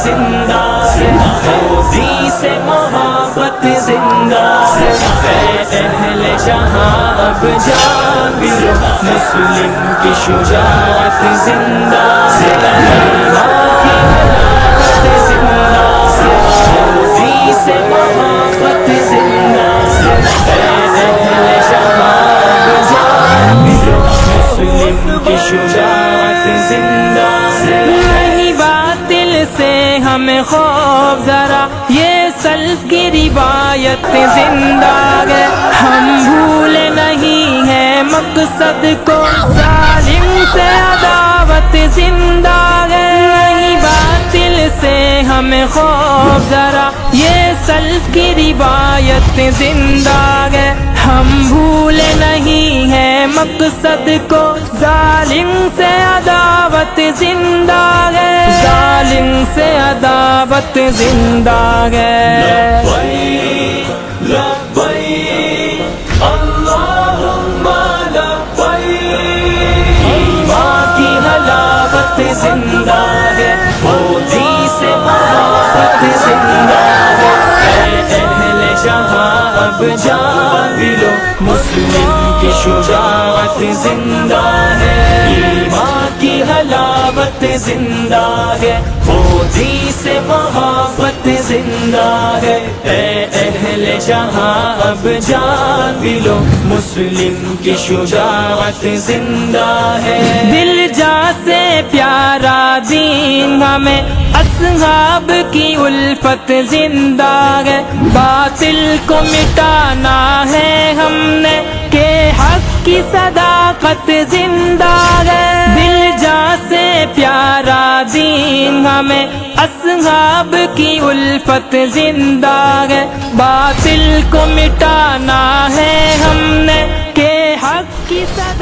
زندہ ہے، مودی سے محبت زندہ ہے، اے اہل جہاں اب جان بھی لو، مسلم کی شجاعت زندہ ہے، ایمان کی حلاوت زندہ ہے، مودی سے محبت زندہ ہے، اے اہل جہاں اب جان بھی لو، مسلم کی شجاعت زندہ ہے۔ نہیں باطل سے ہمیں خوف ذرا، یہ سلف کی روایت زندہ ہے، ہم بھولے نہیں ہیں مقصد کو، ظالم سے عداوت زندہ ہے، نہیں باطل سے ہمیں خوف ذرا، یہ سلف کی روایت زندہ ہے، ہم بھولے نہیں ہیں مقصد کو، ظالم سے عداوت زندہ ہے، ظالم سے عداوت زندہ ہے۔ لبیک لبیک اللہم لبیک، ایمان کی حلاوت زندہ ہے، مودی سے محبت زندہ ہے، اے اہل جہاں اب جان بھی لو، مسلم کی شجاعت زندہ ہے، ایمان کی حلاوت زندہ ہے، مودی سے محبت زندہ ہے، اے اہل جہاں اب جان بھی لو، مسلم کی شجاعت زندہ ہے۔ دل جا سے پیارا دین ہمیں، اصحاب کی الفت زندہ ہے، باطل کو مٹانا ہے ہم نے، کہ حق کی صداقت زندہ ہے، دل جا سے پیارا دین ہمیں، اصحاب کی الفت زندہ ہے، باطل کو مٹانا ہے ہم نے، کہ حق کی صداقت